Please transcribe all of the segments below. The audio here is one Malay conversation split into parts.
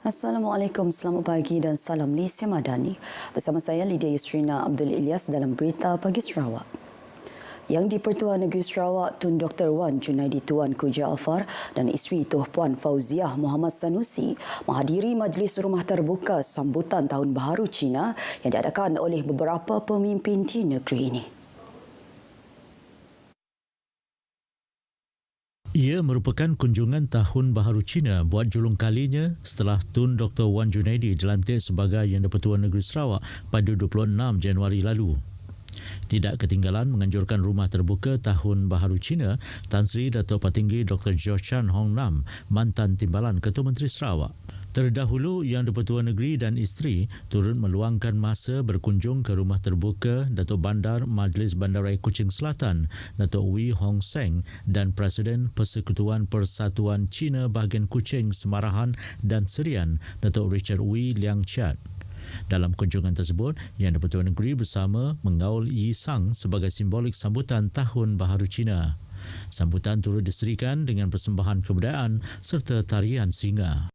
Assalamualaikum, selamat pagi dan salam Malaysia Madani. Bersama saya Lydia Yusrina Abdul Ilyas dalam Berita Pagi Sarawak. Yang di-Pertua Negeri Sarawak, Tun Dr. Wan Junaidi Tuan Ku Jaafar dan isteri Tuh Puan Fauziah Muhammad Sanusi menghadiri majlis rumah terbuka sambutan Tahun Baharu Cina yang diadakan oleh beberapa pemimpin di negeri ini. Ia merupakan kunjungan Tahun Baharu Cina buat julung kalinya setelah Tun Dr. Wan Junaidi dilantik sebagai Yang di-Pertua Negeri Sarawak pada 26 Januari lalu. Tidak ketinggalan menganjurkan rumah terbuka Tahun Baharu Cina, Tan Sri Dato' Patinggi Dr. George Chan Hong Nam, mantan Timbalan Ketua Menteri Sarawak. Terdahulu, Yang di-Pertua Negeri dan isteri turut meluangkan masa berkunjung ke rumah terbuka Datuk Bandar Majlis Bandaraya Kuching Selatan, Datuk Wee Hong Seng dan Presiden Persekutuan Persatuan Cina Bahagian Kuching, Semarahan dan Serian, Datuk Richard Wee Liang Chiat. Dalam kunjungan tersebut, Yang di-Pertua Negeri bersama mengaul Yi Sang sebagai simbolik sambutan Tahun Baharu Cina. Sambutan turut diserikan dengan persembahan kebudayaan serta tarian singa.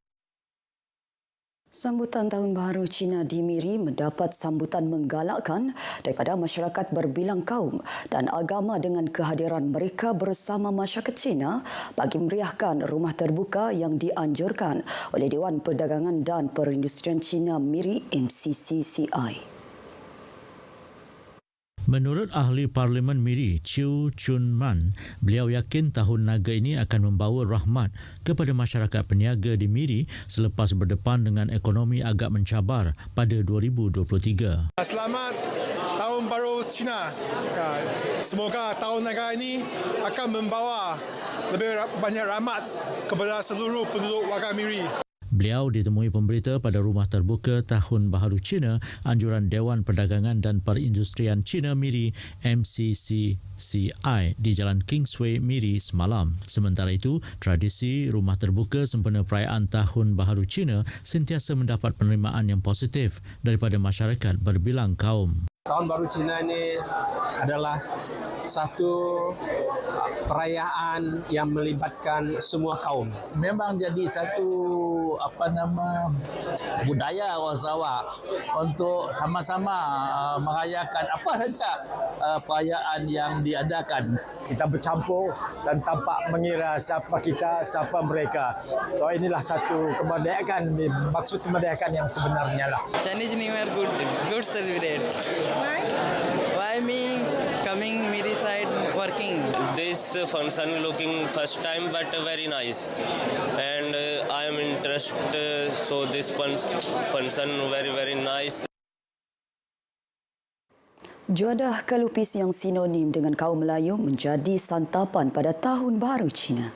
Sambutan Tahun Baharu Cina di Miri mendapat sambutan menggalakkan daripada masyarakat berbilang kaum dan agama dengan kehadiran mereka bersama masyarakat Cina bagi meriahkan rumah terbuka yang dianjurkan oleh Dewan Perdagangan dan Perindustrian Cina Miri MCCCI. Menurut ahli Parlimen Miri, Chew Chun Man, beliau yakin Tahun Naga ini akan membawa rahmat kepada masyarakat peniaga di Miri selepas berdepan dengan ekonomi agak mencabar pada 2023. Selamat Tahun Baru Cina. Semoga Tahun Naga ini akan membawa lebih banyak rahmat kepada seluruh penduduk warga Miri. Beliau ditemui pemberita pada rumah terbuka Tahun Baharu Cina anjuran Dewan Perdagangan dan Perindustrian Cina Miri MCCCI di Jalan Kingsway Miri semalam. Sementara itu, tradisi rumah terbuka sempena perayaan Tahun Baharu Cina sentiasa mendapat penerimaan yang positif daripada masyarakat berbilang kaum. Tahun Baru Cina ini adalah satu perayaan yang melibatkan semua kaum. Memang jadi satu budaya orang Sarawak untuk sama-sama merayakan apa saja perayaan yang diadakan. Kita bercampur dan tanpa mengira siapa kita, siapa mereka. So inilah satu kemerdekaan, maksud kemerdekaan yang sebenarnya lah. Chinese New Year good celebrate. Why me coming Miri side working? This function looking first time but very nice, and I am interested. So this function very nice. Juadah kalupis yang sinonim dengan kaum Melayu menjadi santapan pada Tahun Baharu Cina.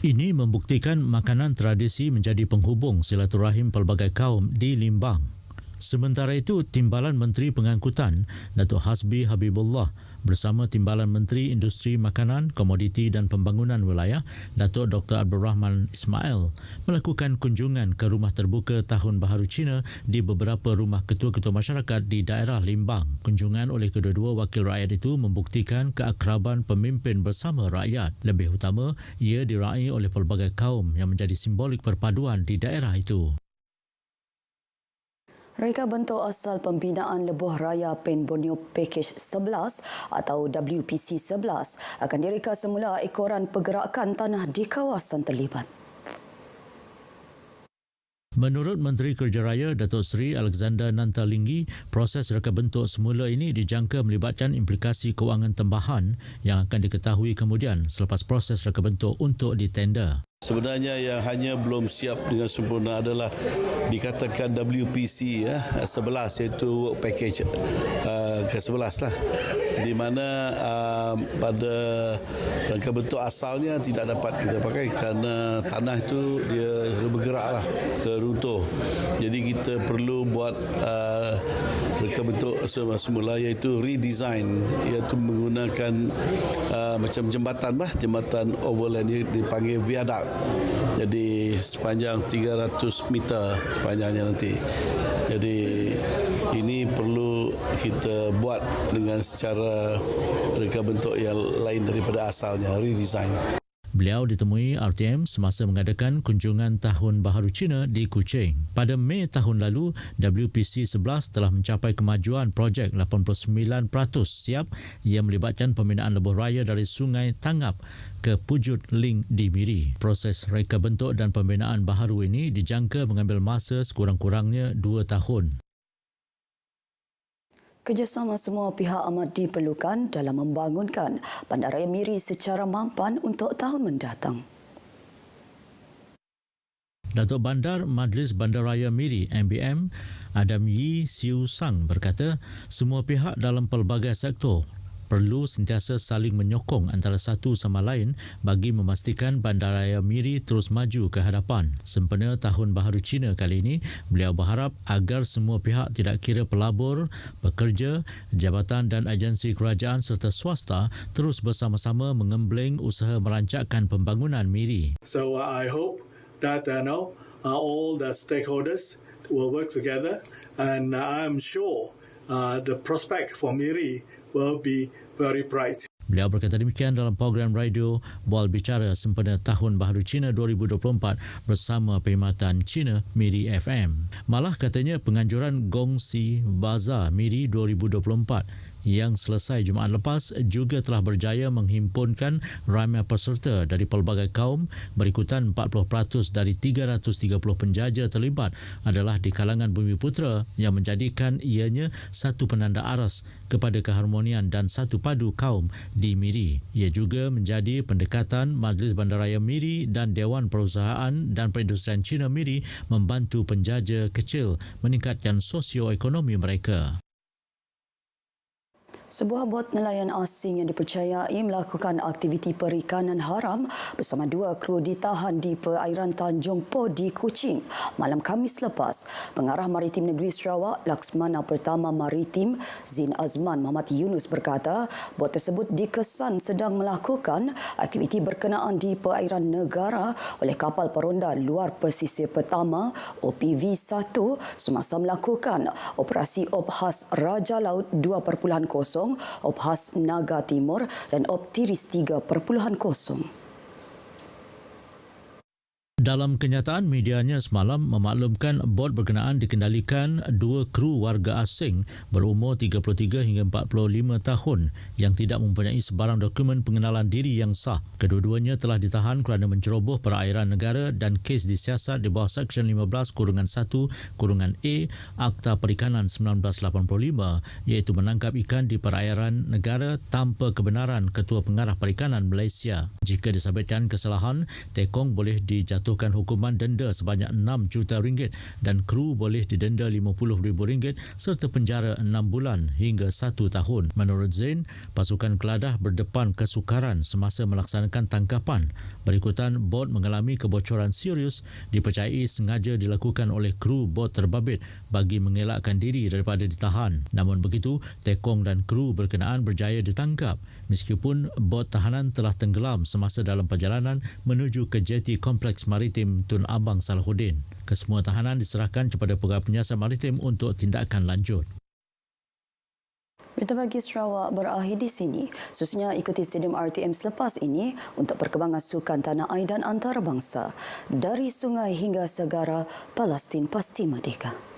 Ini membuktikan makanan tradisi menjadi penghubung silaturahim pelbagai kaum di Limbang. Sementara itu, Timbalan Menteri Pengangkutan, Datuk Hasbi Habibullah bersama Timbalan Menteri Industri Makanan, Komoditi dan Pembangunan Wilayah, Datuk Dr. Abdul Rahman Ismail, melakukan kunjungan ke rumah terbuka Tahun Baharu Cina di beberapa rumah ketua-ketua masyarakat di daerah Limbang. Kunjungan oleh kedua-dua wakil rakyat itu membuktikan keakraban pemimpin bersama rakyat. Lebih utama, ia diraih oleh pelbagai kaum yang menjadi simbolik perpaduan di daerah itu. Reka bentuk asal pembinaan Lebuh Raya Pen Borneo Package 11 atau WPC 11 akan direka semula ekoran pergerakan tanah di kawasan terlibat. Menurut Menteri Kerja Raya Datuk Seri Alexander Nantalinggi, proses reka bentuk semula ini dijangka melibatkan implikasi kewangan tambahan yang akan diketahui kemudian selepas proses reka bentuk untuk ditender. Sebenarnya yang hanya belum siap dengan sempurna adalah dikatakan WPC 11 iaitu work package ke-11 lah, di mana pada rangka bentuk asalnya tidak dapat kita pakai kerana tanah itu dia bergeraklah ke runtuh. Jadi kita perlu buat rangka bentuk semula iaitu redesign, iaitu menggunakan macam jembatan overland dipanggil viaduct. Jadi sepanjang 300 meter panjangnya nanti. Jadi ini perlu kita buat dengan secara reka bentuk yang lain daripada asalnya, redesign. Beliau ditemui RTM semasa mengadakan kunjungan Tahun Baharu Cina di Kuching. Pada Mei tahun lalu, WPC 11 telah mencapai kemajuan projek 89% siap yang melibatkan pembinaan lebuh raya dari Sungai Tangap ke Pujut Ling di Miri. Proses reka bentuk dan pembinaan baharu ini dijangka mengambil masa sekurang-kurangnya 2 tahun. Kerjasama semua pihak amat diperlukan dalam membangunkan Bandaraya Miri secara mampan untuk tahun mendatang. Datuk Bandar Majlis Bandaraya Miri MBM Adam Yi Siu Sang berkata semua pihak dalam pelbagai sektor perlu sentiasa saling menyokong antara satu sama lain bagi memastikan Bandaraya Miri terus maju ke hadapan. Sempena Tahun Baharu Cina kali ini, beliau berharap agar semua pihak tidak kira pelabur, pekerja, jabatan dan agensi kerajaan serta swasta terus bersama-sama mengembleng usaha merancakkan pembangunan Miri. So I hope that all the stakeholders will work together, and I'm sure the prospect for Miri will be very bright. Beliau berkata demikian dalam program radio Bual Bicara sempena Tahun Baharu Cina 2024 bersama Perkhidmatan Cina Miri FM. Malah katanya penganjuran Gongsi Bazaar Miri 2024 yang selesai Jumaat lepas juga telah berjaya menghimpunkan ramai peserta dari pelbagai kaum, berikutan 40% dari 330 penjaja terlibat adalah di kalangan Bumiputera yang menjadikan ianya satu penanda aras kepada keharmonian dan satu padu kaum di Miri. Ia juga menjadi pendekatan Majlis Bandaraya Miri dan Dewan Perusahaan dan Perindustrian Cina Miri membantu penjaja kecil meningkatkan sosioekonomi mereka. Sebuah bot nelayan asing yang dipercayai melakukan aktiviti perikanan haram bersama 2 kru ditahan di perairan Tanjung Po di Kuching malam Khamis lepas. Pengarah Maritim Negeri Sarawak Laksmana Pertama Maritim Zin Azman Muhammad Yunus berkata bot tersebut dikesan sedang melakukan aktiviti berkenaan di perairan negara oleh kapal peronda luar pesisir pertama OPV-1 semasa melakukan operasi Obhas Raja Laut 2.0, Obhas Naga Timur dan Optiris 3.0. Dalam kenyataan, medianya semalam memaklumkan bot berkenaan dikendalikan 2 kru warga asing berumur 33 hingga 45 tahun yang tidak mempunyai sebarang dokumen pengenalan diri yang sah. Kedua-duanya telah ditahan kerana menceroboh perairan negara dan kes disiasat di bawah Seksyen 15-1-A Akta Perikanan 1985 iaitu menangkap ikan di perairan negara tanpa kebenaran Ketua Pengarah Perikanan Malaysia. Jika disabitkan kesalahan, tekong boleh dijatuhkan hukuman denda sebanyak 6 juta ringgit dan kru boleh didenda RM50,000 serta penjara 6 bulan hingga 1 tahun. Menurut Zain, pasukan Keladah berdepan kesukaran semasa melaksanakan tangkapan. Berikutan, bot mengalami kebocoran serius dipercayai sengaja dilakukan oleh kru bot terbabit bagi mengelakkan diri daripada ditahan. Namun begitu, tekong dan kru berkenaan berjaya ditangkap meskipun bot tahanan telah tenggelam semasa dalam perjalanan menuju ke jeti Kompleks Maritim Tun Abang Salahuddin. Kesemua tahanan diserahkan kepada Pegawai Penyiasat Maritim untuk tindakan lanjut. Berita Pagi Sarawak berakhir di sini. Susunya ikuti Stadium RTM selepas ini untuk perkembangan sukan tanah air dan antarabangsa. Dari sungai hingga segara, Palestin pasti merdeka.